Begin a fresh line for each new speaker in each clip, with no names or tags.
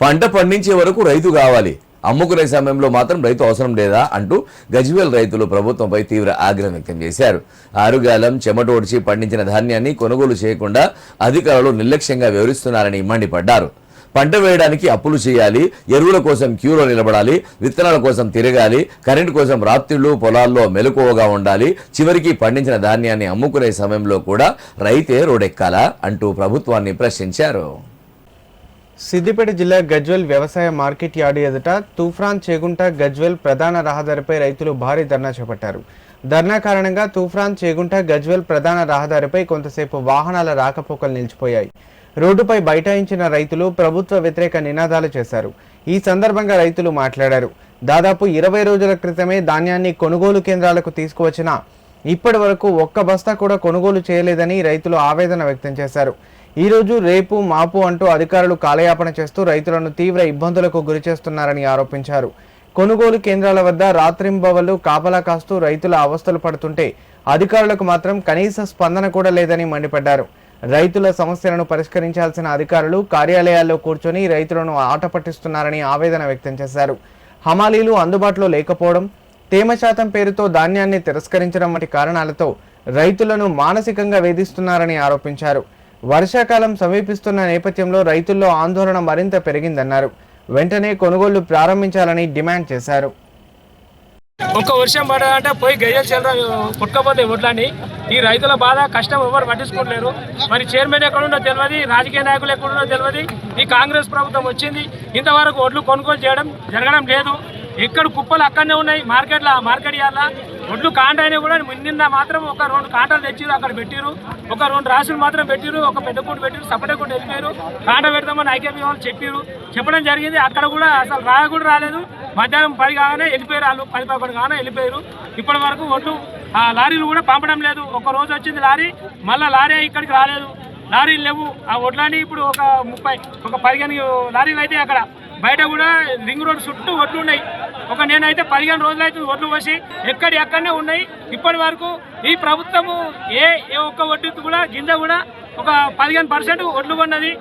పంట పండించే వరకు రైతు కావాలి, అమ్ముకునే సమయంలో మాత్రం రైతు అవసరం లేదా అంటూ గజ్వేల్ రైతులు ప్రభుత్వంపై తీవ్ర ఆగ్రహం వ్యక్తం చేశారు. ఆరుగాలం చెమటోడ్చి పండించిన ధాన్యాన్ని కొనుగోలు చేయకుండా అధికారులు నిర్లక్ష్యంగా వ్యవహరిస్తున్నారని మండిపడ్డారు. పంట వేయడానికి అప్పులు చేయాలి, ఎరువుల కోసం క్యూలో నిలబడాలి, విత్తనాల కోసం తిరగాలి, కరెంటు కోసం రాత్రిళ్లు పొలాల్లో మెలకువగా ఉండాలి, చివరికి పండించిన ధాన్యాన్ని అమ్ముకునే సమయంలో కూడా రైతే రోడెక్కాలా అంటూ ప్రభుత్వాన్ని ప్రశ్నించారు.
సిద్దిపేట జిల్లా గజ్వేల్ వ్యవసాయ మార్కెట్ యార్డు ఎదుట తూఫ్రాన్ చేగుంట గజ్వేల్ ప్రధాన రహదారిపై రైతులు భారీ ధర్నా చేపట్టారు. ధర్నా కారణంగా తూఫ్రాన్ చేగుంట గజ్వేల్ ప్రధాన రహదారిపై కొంతసేపు వాహనాల రాకపోకలు నిలిచిపోయాయి. రోడ్డుపై బైఠాయించిన రైతులు ప్రభుత్వ వ్యతిరేక నినాదాలు చేశారు. ఈ సందర్భంగా రైతులు మాట్లాడారు. దాదాపు 20 రోజుల క్రితమే ధాన్యాన్ని కొనుగోలు కేంద్రాలకు తీసుకువచ్చినా ఇప్పటి వరకు ఒక్క బస్తా కూడా కొనుగోలు చేయలేదని రైతులు ఆవేదన వ్యక్తం చేశారు. ఈ రోజు రేపు మాపు అంటూ అధికారులు కాలయాపన చేస్తూ రైతులను తీవ్ర ఇబ్బందులకు గురిచేస్తున్నారని ఆరోపించారు. కొనుగోలు కేంద్రాల వద్ద రాత్రింబవళ్లు కాపలా కాస్తూ రైతుల అవస్థలు పడుతుంటే అధికారులకు మాత్రం కనీస స్పందన కూడా లేదని మండిపడ్డారు. రైతుల సమస్యలను పరిష్కరించాల్సిన అధికారులు కార్యాలయాల్లో కూర్చొని రైతులను ఆట పట్టిస్తున్నారని ఆవేదన వ్యక్తం చేశారు. హమాలీలు అందుబాటులో లేకపోవడం, తేమ శాతం పేరుతో ధాన్యాన్ని తిరస్కరించడం వంటి కారణాలతో రైతులను మానసికంగా వేధిస్తున్నారని ఆరోపించారు. వర్షాకాలం సమీపిస్తున్న నేపథ్యంలో రైతుల్లో ఆందోళన మరింత పెరిగిందన్నారు. వెంటనే కొనుగోళ్లు ప్రారంభించాలని డిమాండ్ చేశారు.
ఒక్క వర్షం పడాలంటే పోయి గయ్యలు చెల్లర కొట్టుకపోతే ఒడ్లని ఈ రైతుల బాధ కష్టం ఎవరు పట్టించుకోలేరు. మరి చైర్మన్ ఎక్కడుండో తెలియదు, రాజకీయ నాయకులు ఎక్కడుండో తెలియదు. ఈ కాంగ్రెస్ ప్రభుత్వం వచ్చింది, ఇంతవరకు ఒడ్లు కొనుగోలు జరగడం లేదు. ఎక్కడ కుప్పలు అక్కడనే ఉన్నాయి. మార్కెట్ యార్డ్ల ఒడ్లు కాంట అయినా కూడా నిన్న మాత్రం ఒక 2 కాంటలు తెచ్చిరు, అక్కడ పెట్టిరు. ఒక 2 రాసులు మాత్రం పెట్టిరు, ఒక పెద్ద కూట పెట్టిరు, సపరేట్ కూట వెళ్ళిపోయారు. కాంట పెడతామని ఐకేపీ వాళ్ళు చెప్పడం జరిగింది. అక్కడ కూడా అసలు కూడా రాలేదు. మధ్యాహ్నం 10 కాగానే వెళ్ళిపోయారు, వాళ్ళు 10-11 కాగానే వెళ్ళిపోయారు. ఇప్పటి వరకు ఒడ్లు లారీలు కూడా పంపడం లేదు. ఒక రోజు వచ్చింది లారీ, మళ్ళీ లారీ ఇక్కడికి రాలేదు. లారీలు లేవు. ఆ ఒడ్లని ఇప్పుడు ఒక 15 లారీలు అయితే అక్కడ బయట కూడా రింగ్ రోడ్ చుట్టూ ఒడ్లు ఉన్నాయి. నేనైతే 15 రోజులు అయితే ఒడ్లు పోసి ఎక్కడనే ఉన్నాయి. ఇప్పటి వరకు ఈ ప్రభుత్వము ఏ ఒక్క ఒడ్డు కూడా గింజ కూడా ఒక 15% ఒడ్లు కొన్నది.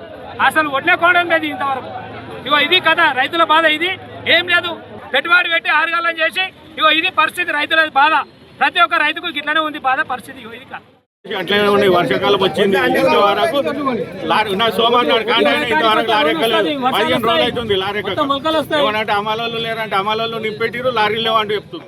అసలు ఒడ్లే కొనడం లేదు ఇంతవరకు. ఇది కదా రైతుల బాధ. ఇది ఏం లేదు, పెట్టుబడి పెట్టి ఆరుగాలం చేసి ఇది పరిస్థితి రైతుల బాధ. ప్రతి ఒక్క రైతుకు ఇట్లనే ఉంది బాధ పరిస్థితి. ఇది కాదు
అట్లనే ఉన్నాయి. వర్షాకాలం వచ్చింది, ఇంతవరకు సోమవారం నాడు కాంటే ఇంతవరకు లారీ ఎక్కలేదు. 15 రోజులు అవుతుంది లారీ ఎక్క. ఏమనంటే అమలు లేరంటే అమలు నింపెట్టిరు, లారీలు లేవంటూ చెప్తుంది.